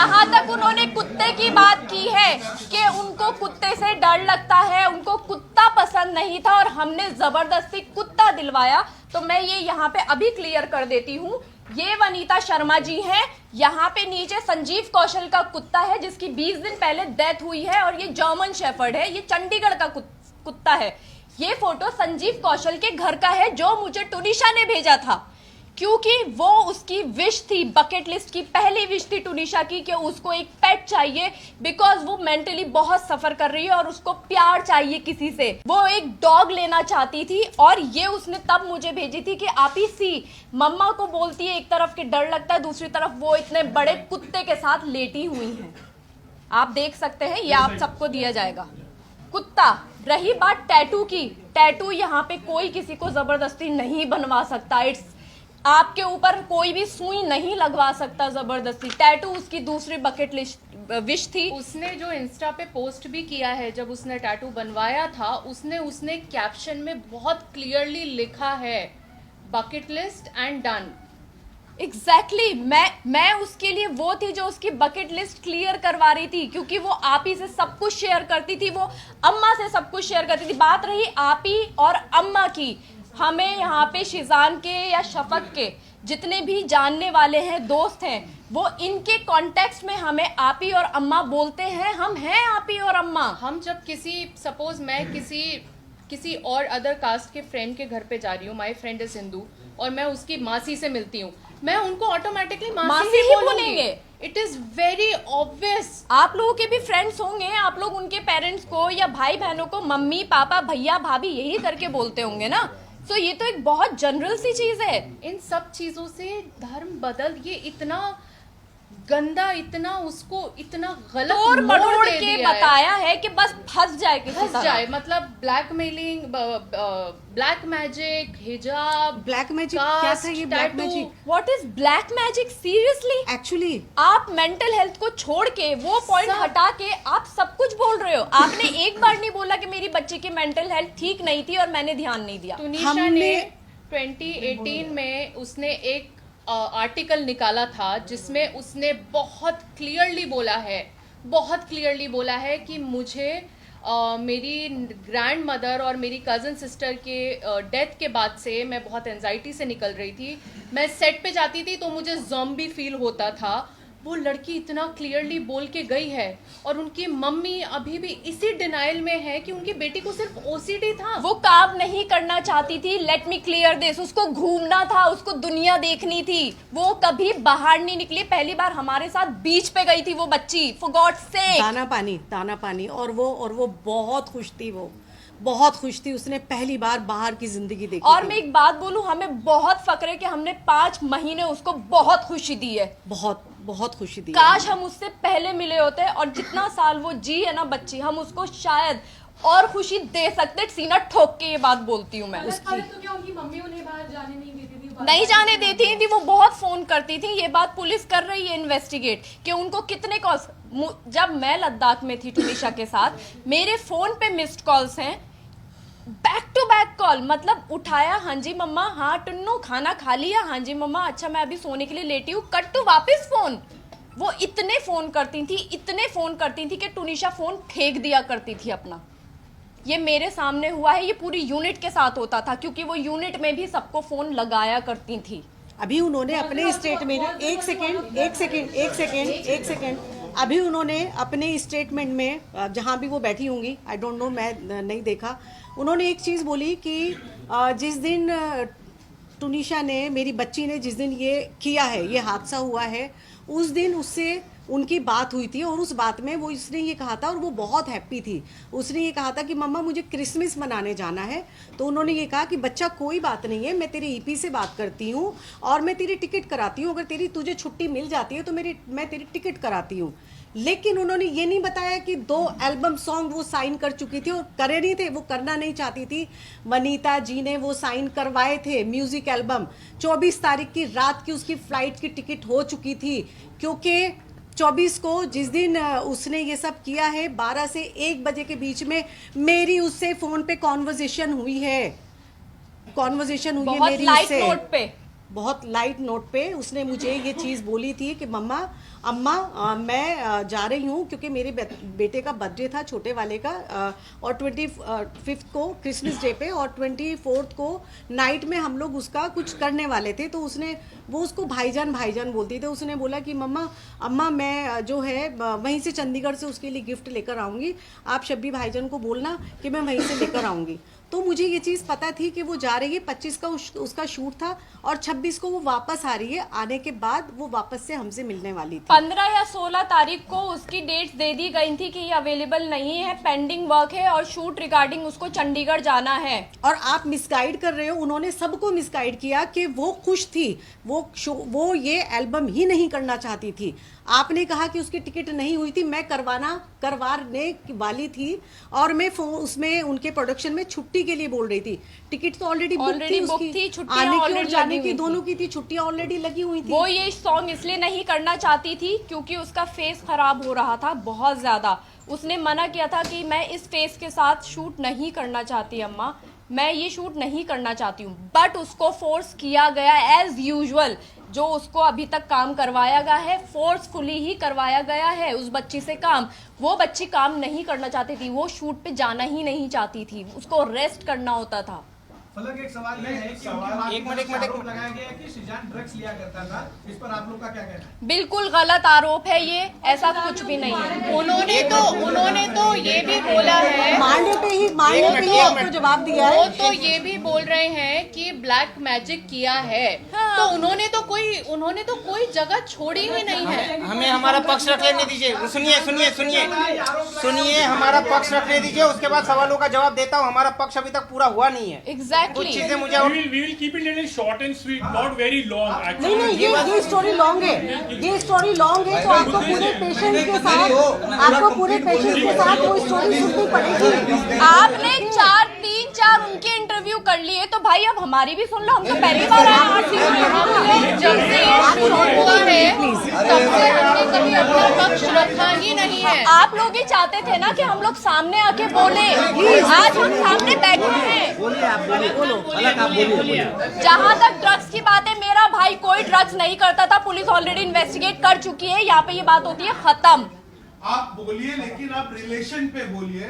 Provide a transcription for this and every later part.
जहां तक उन्होंने कुत्ते की बात की है कि उनको कुत्ते से डर लगता है, उनको कुत्ता पसंद नहीं था और हमने जबरदस्ती कुत्ता दिलवाया, तो मैं ये यहाँ पे अभी क्लियर कर देती हूँ। ये वनीता शर्मा जी हैं, यहाँ पे नीचे संजीव कौशल का कुत्ता है जिसकी 20 दिन पहले डेथ हुई है और ये जर्मन शेफर्ड है, ये चंडीगढ़ का कुत्ता है। ये फोटो संजीव कौशल के घर का है जो मुझे टुनिशा ने भेजा था, क्योंकि वो उसकी विश थी, बकेट लिस्ट की पहली विश थी टुनिशा की कि उसको एक पेट चाहिए, बिकॉज वो मेंटली बहुत सफर कर रही है और उसको प्यार चाहिए किसी से। वो एक डॉग लेना चाहती थी और ये उसने तब मुझे भेजी थी कि आप ही सी मम्मा को बोलती है, एक तरफ के डर लगता है, दूसरी तरफ वो इतने बड़े कुत्ते के साथ लेटी हुई हैं। आप देख सकते हैं, ये आप सबको दिया जाएगा कुत्ता। रही बात टैटू की, टैटू यहाँ पे कोई किसी को जबरदस्ती नहीं बनवा सकता। इट्स आपके ऊपर कोई भी सुई नहीं लगवा सकता जबरदस्ती। टैटू उसकी दूसरी बकेट लिस्ट विश थी। उसने जो इंस्टा पे पोस्ट भी किया है, जब उसने टैटू बनवाया था, उसने कैप्शन में बहुत क्लियरली लिखा है bucket list and done. Exactly मैं उसके लिए वो थी जो उसकी बकेट लिस्ट क्लियर करवा रही थी, क्योंकि वो आप ही से सब कुछ शेयर करती थी, वो अम्मा से सब कुछ शेयर करती थी। बात रही आप ही और अम्मा की, हमें यहाँ पे शिजान के या शफक के जितने भी जानने वाले हैं, दोस्त हैं, वो इनके कॉन्टेक्स्ट में हमें आपी और अम्मा बोलते हैं। हम हैं आपी और अम्मा। हम जब सपोज मैं किसी और अदर कास्ट के फ्रेंड के घर पे जा रही हूँ, माई फ्रेंड इज हिंदू, और मैं उसकी मासी से मिलती हूँ, मैं उनको ऑटोमेटिकली मासी ही बोलेंगे। It is very obvious. आप लोगों के भी फ्रेंड्स होंगे, आप लोग उनके पेरेंट्स को या भाई बहनों को मम्मी पापा भैया भाभी यही करके बोलते होंगे ना। तो ये तो एक बहुत जनरल सी चीज है। इन सब चीजों से धर्म बदल, ये इतना गंदा, इतना उसको इतना गलत मोड़ के बताया है कि बस फंस जाए, मतलब ब्लैकमेलिंग, ब्लैक मैजिक, हिजाब, ब्लैक मैजिक क्या था ये? Black magic, what is black magic? Seriously actually आप मेंटल हेल्थ को छोड़ के, वो पॉइंट हटा के आप सब कुछ बोल रहे हो। आपने एक बार नहीं बोला कि मेरी बच्ची की मेंटल हेल्थ ठीक नहीं थी और मैंने ध्यान नहीं दिया। टुनिशा ने 2018 में उसने एक आर्टिकल निकाला था जिसमें उसने बहुत क्लियरली बोला है कि मुझे मेरी ग्रैंड मदर और मेरी कज़न सिस्टर के डेथ के बाद से मैं बहुत एंजाइटी से निकल रही थी। मैं सेट पे जाती थी तो मुझे ज़ॉम्बी फील होता था। वो लड़की इतना क्लियरली बोल के गई है, और उनकी मम्मी अभी भी इसी डिनाइल में है कि उनकी बेटी को सिर्फ ओसीडी था। वो काम नहीं करना चाहती थी। लेट मी क्लियर दिस, उसको घूमना था, उसको दुनिया देखनी थी। वो कभी बाहर नहीं निकली। पहली बार हमारे साथ बीच पे गई थी वो बच्ची, फॉर गॉड सेक। दाना पानी और वो बहुत खुश थी, वो बहुत खुश थी। उसने पहली बार बाहर की जिंदगी देखी। और मैं एक बात बोलूं, हमें बहुत फक्र है कि हमने 5 महीने उसको बहुत खुशी दी है, बहुत खुशी दी। काश हम उससे पहले मिले होते, और जितना साल वो जी है ना बच्ची, हम उसको शायद और खुशी दे सकते। सीना ठोक के ये बात बोलती हूँ मैं। उसकी तो क्या उनकी मम्मी उन्हें बाहर जाने नहीं देती थी? नहीं जाने देती थी, वो बहुत फोन करती थी। ये बात पुलिस कर रही है इन्वेस्टिगेट कि उनको कितने कॉल्स। जब मैं लद्दाख में थी टुनिशा के साथ, मेरे फोन पे मिस्ड कॉल्स हैं, बैक टू बैक कॉल। मतलब उठाया, हाँ जी मम्मा, हाँ टुन्नू खाना खा लिया, हाँ जी मम्मा, अच्छा मैं अभी सोने के लिए लेटी हूँ, कट टू वापस फोन। वो इतने फोन करती थी कि टुनिशा फोन फेंक दिया करती थी अपना। ये मेरे सामने हुआ है, ये पूरी यूनिट के साथ होता था, क्योंकि वो यूनिट में भी सबको फोन लगाया करती थी। अभी उन्होंने अपने स्टेटमेंट, एक सेकेंड, अभी उन्होंने अपने स्टेटमेंट में, जहां भी वो बैठी होंगी, आई डोंट नो, मैं नहीं देखा, उन्होंने एक चीज़ बोली कि जिस दिन टुनिशा ने, मेरी बच्ची ने जिस दिन ये किया है, ये हादसा हुआ है, उस दिन उससे उनकी बात हुई थी, और उस बात में वो इसने ये कहा था, और वो बहुत हैप्पी थी। उसने ये कहा था कि मम्मा मुझे क्रिसमस मनाने जाना है। तो उन्होंने ये कहा कि बच्चा कोई बात नहीं है, मैं तेरे ईपी से बात करती हूँ और मैं तेरी टिकट कराती हूँ, अगर तुझे छुट्टी मिल जाती है तो मैं तेरी टिकट कराती हूँ। लेकिन उन्होंने ये नहीं बताया कि 2 एल्बम सॉन्ग वो साइन कर चुकी थी और करे नहीं थे, वो करना नहीं चाहती थी। वनीता जी ने वो साइन करवाए थे म्यूजिक एल्बम। 24 तारीख की रात की उसकी फ्लाइट की टिकट हो चुकी थी, क्योंकि 24 को जिस दिन उसने ये सब किया है, 12 से 1 बजे के बीच में मेरी उससे फोन पे कॉन्वर्जेशन हुई है, मेरी लाइट उससे। नोट पे बहुत लाइट नोट पे उसने मुझे ये चीज़ बोली थी कि अम्मा मैं जा रही हूँ क्योंकि मेरे बेटे का बर्थडे था, छोटे वाले का, और 25 को क्रिसमस डे पे और 24 को नाइट में हम लोग उसका कुछ करने वाले थे। तो वो उसको भाईजान बोलती थी। उसने बोला कि अम्मा मैं जो है वहीं से चंडीगढ़ से उसके लिए गिफ्ट लेकर आऊँगी, आप शब्बी भाईजान को बोलना कि मैं वहीं से लेकर आऊँगी। तो मुझे ये चीज़ पता थी कि वो जा रही है, 25 का उसका शूट था और 26 को वो वापस आ रही है। आने के बाद वो वापस से हमसे मिलने वाली थी। 15 या 16 तारीख को उसकी डेट्स दे दी गई थी कि ये अवेलेबल नहीं है, पेंडिंग वर्क है और शूट रिगार्डिंग उसको चंडीगढ़ जाना है। और आप मिसगाइड कर रहे हो, उन्होंने सबको मिसगाइड किया कि वो खुश थी, वो ये एल्बम ही नहीं करना चाहती थी। आपने कहा कि उसकी टिकट नहीं हुई थी, मैं करवाने वाली थी और मैं उसमें उनके प्रोडक्शन में छुट्टी के लिए बोल रही थी। टिकट तो ऑलरेडी बुक थी, उसकी छुट्टियां आने की और ऑलरेडी जाने लगी की हुई दोनों की थी, छुट्टियां ऑलरेडी लगी हुई थी। वो ये सॉन्ग इसलिए नहीं करना चाहती थी क्योंकि उसका फेस खराब हो रहा था बहुत ज्यादा। उसने मना किया था कि मैं इस फेस के साथ शूट नहीं करना चाहती अम्मा, मैं ये शूट नहीं करना चाहती हूँ। बट उसको फोर्स किया गया एज यूजुअल, जो उसको अभी तक काम करवाया गया है फोर्सफुली ही करवाया गया है उस बच्ची से काम। वो बच्ची काम नहीं करना चाहती थी, वो शूट पे जाना ही नहीं चाहती थी, उसको रेस्ट करना होता था। फलक एक सवाल ये है कि एक मिनट लगाया गया है कि शिजान ड्रग्स लिया करता था, इस पर आप लोग का क्या कहना है? बिल्कुल गलत आरोप है ये, ऐसा कुछ भी नहीं है। उन्होंने तो ये भी बोला है, मारने पे ही आपको जवाब दिया है। वो तो ये भी बोल रहे हैं कि ब्लैक मैजिक किया है। हाँ। तो उन्होंने तो कोई जगह छोड़ी ही नहीं है। हमें हमारा पक्ष रख लेने दीजिए। सुनिए हमारा पक्ष रखने दीजिए, उसके बाद सवालों का जवाब देता हूँ। हमारा पक्ष अभी तक पूरा हुआ नहीं है। कुछ चीजें मुझे we will keep it little short and sweet, not very long actually. नहीं, ये स्टोरी लॉन्ग है, ये स्टोरी लॉन्ग है। तो आपको पूरे पेशेंस के साथ वो स्टोरी सुननी पड़ेगी। आपने 3-4 उनके इंटरव्यू कर लिए, तो भाई अब हमारी भी सुन लो। हम तो पहली बार आए हैं। जब से ये शुरू हुआ है तब से हमने कभी अपना पक्ष रखा ही नहीं है। आप लोग ही चाहते थे ना कि हम लोग सामने आके बोले, आज हम सामने बैठे हैं। जहाँ तक ड्रग्स की बात है, मेरा भाई कोई ड्रग्स नहीं करता था, पुलिस ऑलरेडी इन्वेस्टिगेट कर चुकी है। यहाँ पे ये बात होती है खत्म। आप बोलिए, लेकिन आप रिलेशन पे बोलिए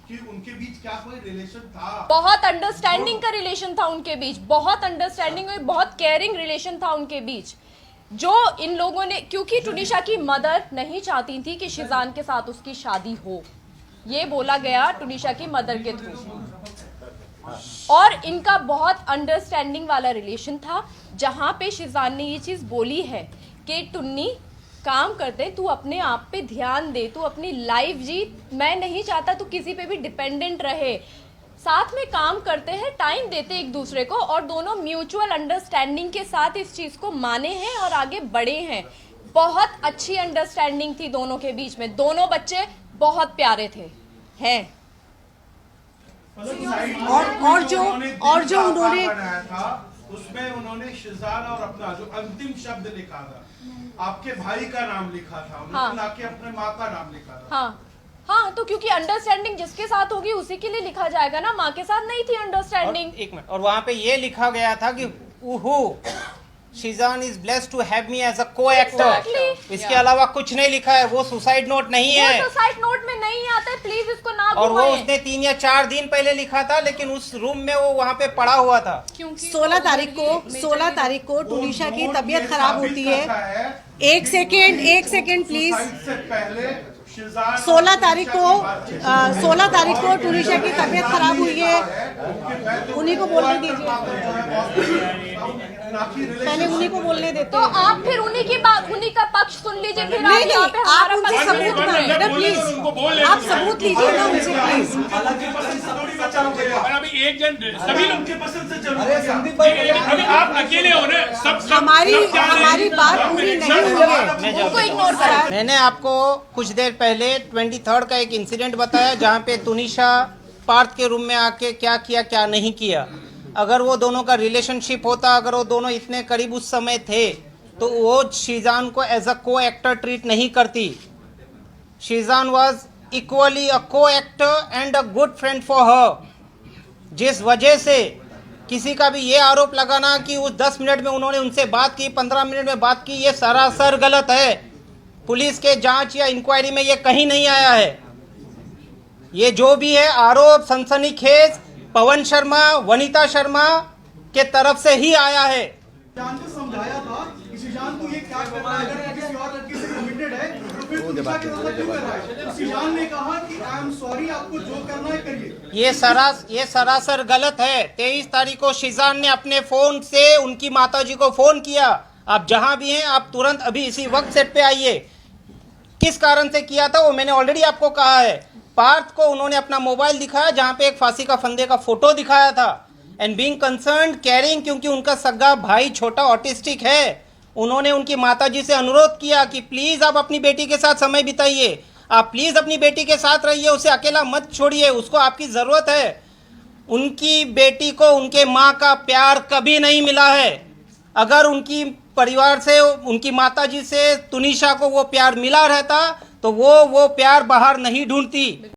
कि उनके बीच क्या कोई रिलेशन था? बहुत अंडरस्टैंडिंग का रिलेशन था उनके बीच, बहुत अंडरस्टैंडिंग और बहुत केयरिंग रिलेशन था उनके बीच, जो इन लोगों ने, क्योंकि टुनिशा की मदर नहीं चाहती थी कि शिजान के साथ उसकी शादी हो, ये बोला गया टुनिशा की मदर के थ्रू। और इनका बहुत अंडरस्टैंडिंग वाला रिलेशन था, जहां पे शिजान ने ये चीज बोली है कि टुन्नी काम करते, तू अपने आप पे ध्यान दे, तू अपनी लाइफ जी, मैं नहीं चाहता तू किसी पे भी डिपेंडेंट रहे, साथ में काम करते हैं, टाइम देते एक दूसरे को, और दोनों म्यूचुअल अंडरस्टैंडिंग के साथ इस चीज को माने हैं और आगे बढ़े हैं। बहुत अच्छी अंडरस्टैंडिंग थी दोनों के बीच में, दोनों बच्चे बहुत प्यारे थे हैं। और जो उन्होंने बनाया था उसमें उन्होंने शिजान और अपना जो अंतिम शब्द लिखा था, आपके भाई का नाम लिखा था, उन्होंने ना कि अपने माँ का नाम लिखा था। हाँ, तो क्योंकि अंडरस्टैंडिंग जिसके साथ होगी उसी के लिए लिखा जाएगा ना, माँ के साथ नहीं थी अंडरस्टैंडिंग। एक मिनट, और वहाँ पे ये लिखा गया था कि Sheezan is blessed to have me as a co-actor. इसके अलावा कुछ नहीं लिखा है। वो सुसाइड नोट नहीं है, वो सुसाइड नोट में नहीं आता है, प्लीज इसको ना और वो घुमाएं। उसने 3 या 4 दिन पहले लिखा था, लेकिन उस रूम में वो वहाँ पे पड़ा हुआ था। 16 तारीख को टुनिशा की तबीयत खराब होती है। एक सेकेंड प्लीज। 16 तारीख को टुनिशा की तबीयत खराब हुई है, उन्हीं को बोलने दीजिए, पहले उन्हीं को बोलने देते। तो आप फिर उन्हीं का पक्ष सुन लीजिए, फिर नहीं, यहाँ पे आप हमारा उनसे पक्ष सबूत सुन रहे हैं। मांगिए ना प्लीज, आप सबूत लीजिए ना उनसे प्लीज। अभी एक जन सभी लोग उनके पसंद से जरूर अभी आप अकेले हो ना, सब हमारी बात पूरी नहीं हुई है, उनको इग्नोर करें। मैंने आपको कुछ देर पहले 23 का एक इंसिडेंट बताया, जहाँ पे तुनिशा पार्थ के रूम में आके क्या किया क्या नहीं किया। अगर वो दोनों का रिलेशनशिप होता, अगर वो दोनों इतने करीब उस समय थे, तो वो शिजान को एज अ को-एक्टर ट्रीट नहीं करती। Sheezan was equally a co-actor and a good friend for her. जिस वजह से किसी का भी ये आरोप लगाना कि उस 10 मिनट में उन्होंने उनसे बात की, 15 मिनट में बात की, ये सरासर गलत है। पुलिस के जांच या इंक्वायरी में ये कहीं नहीं आया है। ये जो भी है आरोप सनसनीखेज पवन शर्मा, वनीता शर्मा के तरफ से ही आया है। ईशान को समझाया था कि ईशान को ये क्या कर रहा है, अगर किसी और लड़की से कमिटेड है तो फिर तुनिशा के साथ क्यों कर रहा है। ईशान ने कहा कि आई एम सॉरी, आपको जो करना है करिए। ये सरासर गलत है। 23 तारीख को शिजान ने अपने फोन से उनकी माताजी को फोन किया, आप जहां भी हैं आप तुरंत अभी इसी वक्त सेट पे आइए। किस कारण से किया था वो मैंने ऑलरेडी आपको कहा है। पार्थ को उन्होंने अपना मोबाइल दिखाया जहां पे एक फांसी का फंदे का फोटो दिखाया था, एंड बीइंग कंसर्न्ड केयरिंग, क्योंकि उनका सगा भाई छोटा ऑटिस्टिक है, उन्होंने उनकी माताजी से अनुरोध किया कि प्लीज आप अपनी बेटी के साथ समय बिताइए, आप प्लीज अपनी बेटी के साथ रहिए, उसे अकेला मत छोड़िए, उसको आपकी जरूरत है। उनकी बेटी को उनके माँ का प्यार कभी नहीं मिला है। अगर उनकी परिवार से, उनकी माताजी से तुनिशा को वो प्यार मिला रहता तो वो प्यार बाहर नहीं ढूंढती।